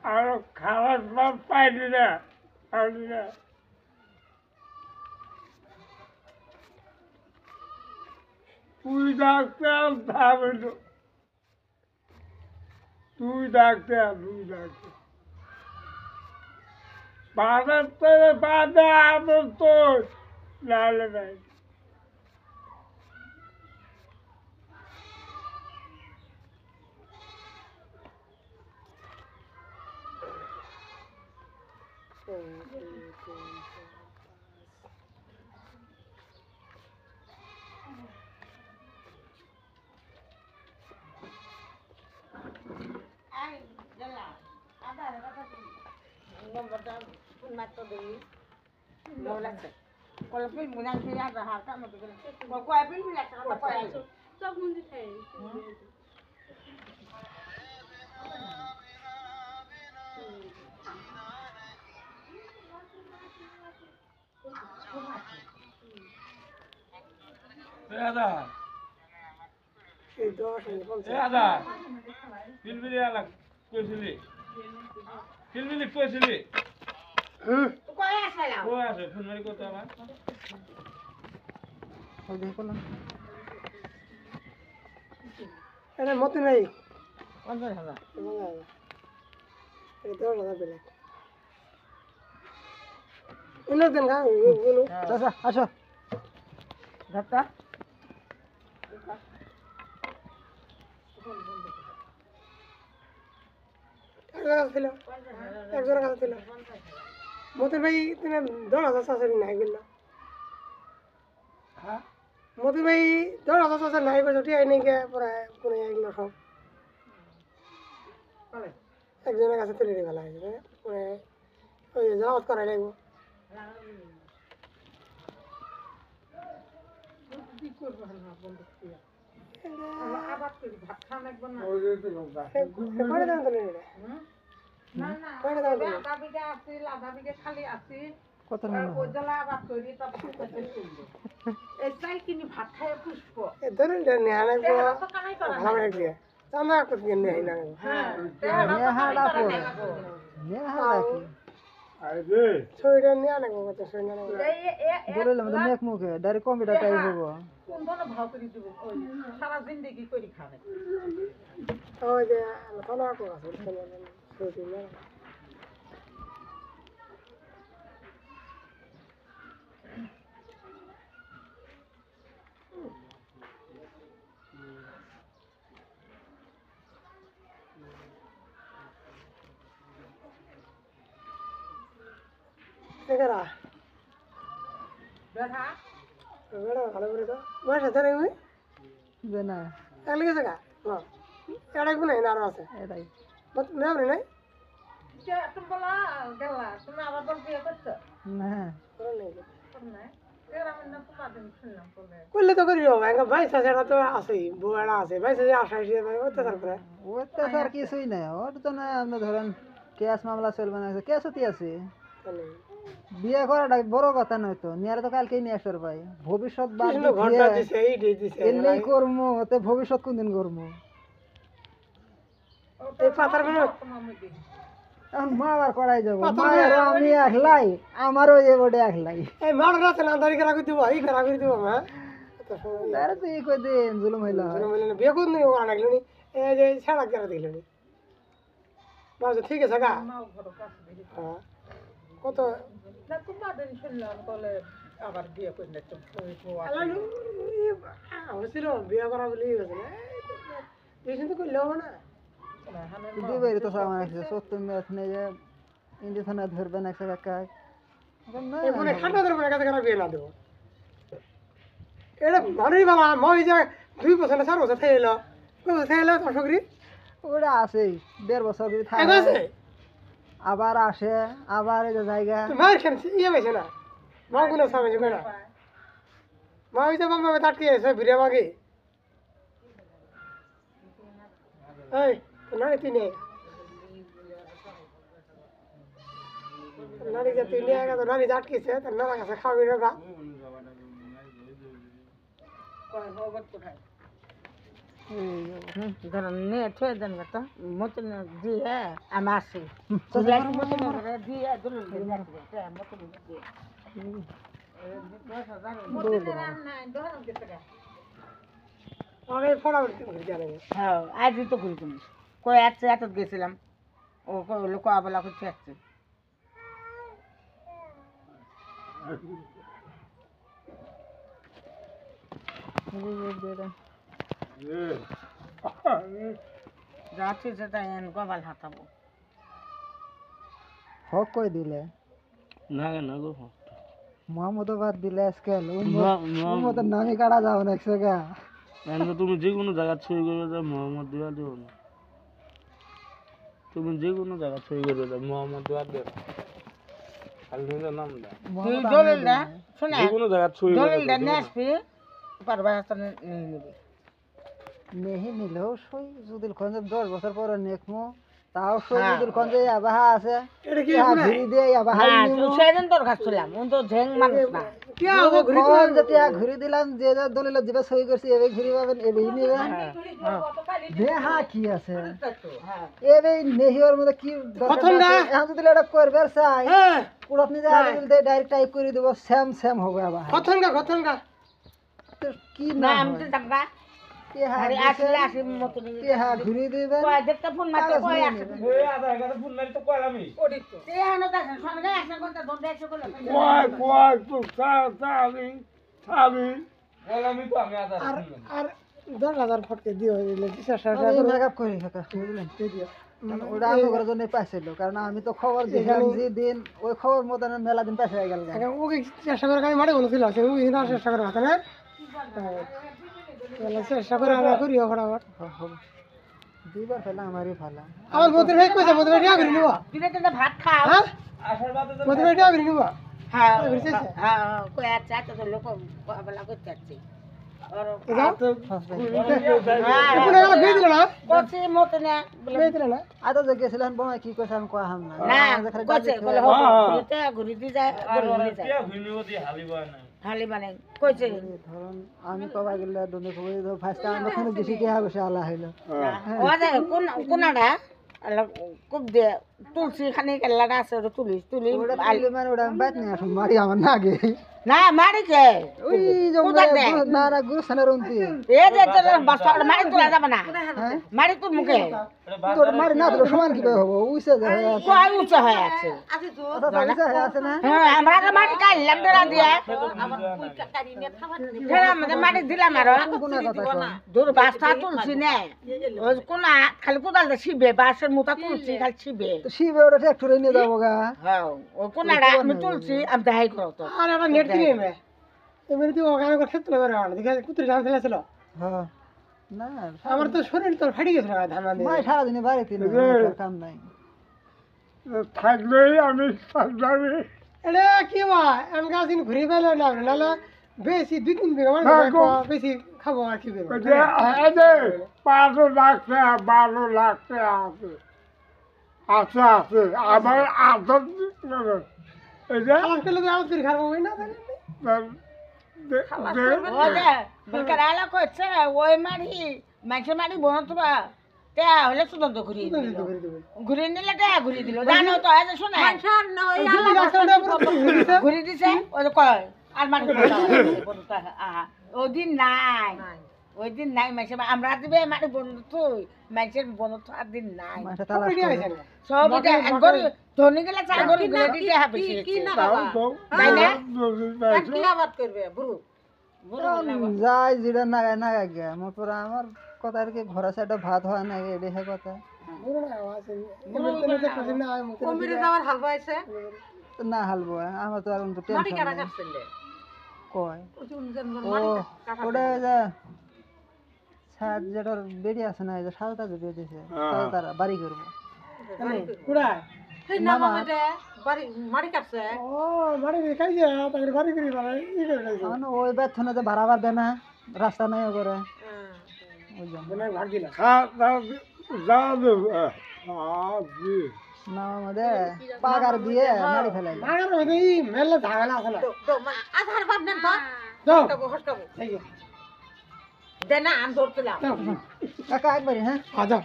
আর খাওয়ার সব পাইনি না পাইনি না তুই ডাক্তার ভাবে তুই ডাক্তার বাজার থেকে বাধা আমার তো নাহলে নাই Kalau pun munang saya ada harta mau bikin. Mau kau pun bila kalau kau itu. Sok mundi thay. দাদা দাদা ফিলবিলি আলাক কইছিলি ফিলবিলি কইছিলি Kau yang salah. ও আছে ফোন মারি কত আমার ওই দেখো না এটা মত নাই 50,000 এটা 10,000 পেলে উনো দেন না উনো চাচা আসো ধাপটা একজনের কাছে ছিল মতিন ভাই তুমি 10,000 চাষের নাই গেল হ্যাঁ মতিন ভাই 10,000 চাষের নাই করে ছুটি আইনি কে পরে কোনে এগুলো সব একজনের কাছে তুলে রেখে ফেলা হয়েছে পরে ওই জামাত করাই লাগবো পরে দাম তুলে নিলে পরে দাম তুলে কত ধরুন নেওয়া লাগবো ভালো লাগবে চান্দা করতে নেই না নেহাড়া পড়ে নেহাড়া কি ছয়টা নেওয়া লাগবো কত ছয় নেওয়া লাগবো বললাম তো নেক মুখে ডাইরেক্ট কম্পিউটার টাইপ হবো ওই যে থানা করে আছে ছয়টি নেওয়া Negara. Berapa? Negara kalau berita, mana saja ni? যে না Kali ke sana? Oh, ada guna ini arah saya. এটাই Mat, mana ni? তুমি বলা গেল তুমি আবার বলতে করছো না Kurang ni. না এর আমি না তোমাদের শুনলাম বলে Kulle tu kiri orang, enggak baik saja tu asli, bukan asli, baik saja asal sih, baik itu terpere. অত্যাচার কিছুই নাই ওর তো না আপনি ধরেন কেস মামলা চলবে না কেস হতে আছে Kali. বিয়ে করাটা বড় কথা নয় তো, নিয়ারে তো কালকেই নিয়ে আসতে ভাই, ভবিষ্যৎ বাদ কৃষ্ণ ঘন্টা দিছে এই দিছে এলেই করবো, তে ভবিষ্যৎ কোনদিন করবো? এই পাতার মানে এখন মা আবার করাই যাবো, মায়েরও আমি একলাই, আমারও এ বটে একলাই। এই মার রাতে না দাঁড়িয়ে রাখি দিব এই করা করে দিব মা তারা তো এই কই দিন জুলুম হইলো হয়। বিয়ে করুন নি ওরা লাগলো নি এই যে ছাড়া কেন দেখলো নি বাস ঠিক আছে গা হ্যাঁ কত হয়েছিল বিয়ে করা বলি গেছে তো করলে হবে না দিবে তো সামান আছে, সত্য মেয়ে আছে যে ইঞ্জেকশনে ধরবে না একটা কাজ। এই মনে ঠান্ডা ধরে কাছে কেন বিয়ে না দেবো এটা ভালোই বাবা মই যে 2 বছর না 4 বছর থেকে এলো কই বছর থেকে এলো তোর সগরি ওটা আছেই 1.5 বছর ধরে আছে থাকে, আবার আসে, আবার এই যে জায়গা মার খেন ইয়ে বেছে না মা গুলো সামনে যাবে না মা ওই যে বাবা তাটকে এসে ভিড়ে মাগে এই না তুই নে নারী যে তুই নিয়ে গেল নারী আটকেছে তার নানা কাছে খাওয়াবি না গা ধরেন নিয়ে ঠেয়ে দেন তো মতন দিয়ে আমি আসি দিয়ে আগে ফটাফট ঘুরে জানে হ্যাঁ আজই তো ঘুরি তুমি কই আসছে এত গেছিলাম ও লোক আবেলা করতে আসছে যাচ্ছি সেটা এন গবাল হাতাবো হক কই দিলে না না গো মোহাম্মদাবাদ দিলে আজকাল মোহাম্মদের নামই কাটা যাও না একসাথে। তুমি যে কোনো জায়গা ছবি করবে যা মোহাম্মদ দেওয়া দেবো না, তুমি যে কোনো জায়গা ছবি করবে যা মোহাম্মদ দেওয়া দেবো খালি নিজের নাম দা তুই দলিলটা শোনা যে কোনো জায়গা ছবি দলিলটা নিয়ে আসবি পারবা নিয়ে নিবি নেহি নিলেও সই যদি কোন 10 বছর পরে নেকমো তাও সই যদি কোন যে আবাহা আছে এটা কি ঘুরি দিয়ে আবাহা নিমু সেদিন তোর কাছে ছিলাম ও তো ঝেং মানুষ না কি হবে ঘুরে কোন যেটা ঘুরি দিলাম যে যে দলিল দিবে সই করছি এবে ঘুরি পাবেন এবে নিবেন দেহা কি আছে এবে নেহিওর মধ্যে কি প্রথমটা এখন যদি এটা করবে চাই হ্যাঁ পুরো আপনি যা ডাইরেক্ট টাইপ করে দেব সেম সেম হবে আবার কথনগা তো কি না না আমি তো জানবা কে হা আরে আসলে আসি মতন কে হা ঘুরি দিবেন কয় দেখতে ফোন মারতে কয় আসে এই আধা ঘন্টা ফোন মারি তো কইলামই সে আনো তাছে সঙ্গে আসে কোনটা দন্ডে এসে বলে কয় তো সাবি বললামই তো আমি আধা আর আর 10,000 ফটকে দিও দিলে 400 টাকা আমি মেকআপ করি কাকা বুঝলেন ওটা আমি করার জন্য পাইছিল, কারণ আমি তো খবর দিলাম যে দিন ওই খবর মতো মেলা দিন পাশে গেল টাকা ওকে 400 টাকা আমি মারে বলেছিল আছে ওই 400 টাকা হাতে না তাহলে 400 টাকা আমি করিও ফটাফট দুইবার ফেলা আমারই ফালা আমার মধ্যে ভাই কইছে মধ্যে ভাই করে নিব দিনে দিনে ভাত খাও হ্যাঁ আসার বাদে তো মধ্যে ভাই করে নিব হ্যাঁ হ্যাঁ কই আছে তো লোক বলা করতে আছে আর পুরো গেল বেই দিল না কচি মতনে বেই দিল না আদা যে গেছিলেন বমা কি কইছে আমি কহাম না না কচি বলে হবে ঘুরিতে ঘুরি দি যায় ঘুরি যায় ভিডিও দিয়ে হালি বয় না হালি মানে কইছে ধরুন আমি কবা গেলে দন্দে কই তো ফার্স্ট টাইম ওখানে বেশি কি হবে শালা হইলো ও যে কোনটা খুব দে তুলসী খানি কেলাটা আছে তুলি তুলি ওটা তুলি মানে ওটা আমি বাইত নিয়ে আসুন মারি আমার না গে না মারি কে ওই জঙ্গলে না না গুরুস্থানের উন্তি এ যে তোর বাসা মারি তোলা যাবে না মারি তোর মুখে তোর মারি না তোর সমান কি হবে উইছে যে কয় উঁচু হয়ে আছে আছে না হ্যাঁ আমরা তো মাটি কাটলাম ডরা দিয়ে হ্যাঁ আমাদের মাটি দিলাম আরো কোন কথা কও দূর বাসটা তুলছি নে ওই কোন খালি কোদালটা ছিবে বাসের মুটা তুলছি খালি ছিবে তো শিবে ওটা ট্রাক্টরে নিয়ে যাবো গা হ্যাঁ ওই কোনাটা আমি তুলছি আমি দেখাই করো তো আর একটা নেট কিনে মে এবারে তুই ওখানে করে ক্ষেত্রে বের হওয়া দেখে কুত্রে ধান ফেলেছিল হ্যাঁ না আমার তো শরীর তোর ফাটি গেছিল ধান দিয়ে মাই সারাদিনে বাড়িতে নেই কাম নাই থাকলেই আমি সাবধানে এটা কি বা আমি গাছ ঘুরে পেলে না নাহলে বেশি 2-3 বিঘা মানে বেশি খাবো আর কি করবো 5 লাখ টাকা 12 লাখ টাকা আছে আছে আমার আদত এটা খালাস করলে তো আউট করে খাবো না ও যে বেকার আলা করছে ওই মারি মাইসে মারি বনত বা তে হলে সুদন্ত ঘুরিয়ে দিল ঘুরিয়ে নিলে তে ঘুরিয়ে দিল জানো তো এই যে শুনে ঘুরিয়ে দিছে ওই যে কয় আর মারি বনত ওদিন নাই ওই দিন নাই মাইসে আমরা দিবে মারি বনত তুই মাইসের বনত আর দিন নাই মাঠে তালাশ করে। সব এটা একবার ধনী গেলে চাকর গুলো দিতে হবে কি না বাবা তাই না কি আবাদ করবে বুড়ো যাই যেটা নাগায় নাগায় গে আমার পরে আমার কথা আর কি ঘরে সাইডে ভাত হয় না এটা হ্যাঁ কথা কমিরে যাওয়ার হাল পাইছে তো না হালবো আমার তো আর তো টেনশন কয় ও ওটা যে ছাদ যেটা বেরিয়ে আছে না এই যে সালটা যে বেরিয়ে দিয়েছে তাও তারা বাড়ি করবো কুড়ায় মামা ও বাড়ি খাইছে তাকে বাড়ি করি মানে ই করে খাইছে আমার ওই বেতনে যে ভাড়া বার দেয় না রাস্তা নাই ও করে ওই জন্য মনে ভাগ দিলা যাবে না আমাদের পাগার দিয়ে মারি ফেলাই মাগার মধ্যে এই মেলা ঝামেলা আছে না আধার বাদ নেন তো যাও হসকাবো ঠিক আছে দেনা আন ধরতেলাম কাকা একবারই হ্যাঁ যাও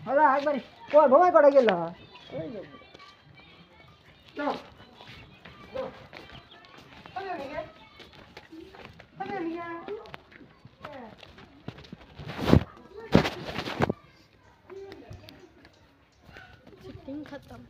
হলো একবারই কই ভয় করে গেল যাও खत्म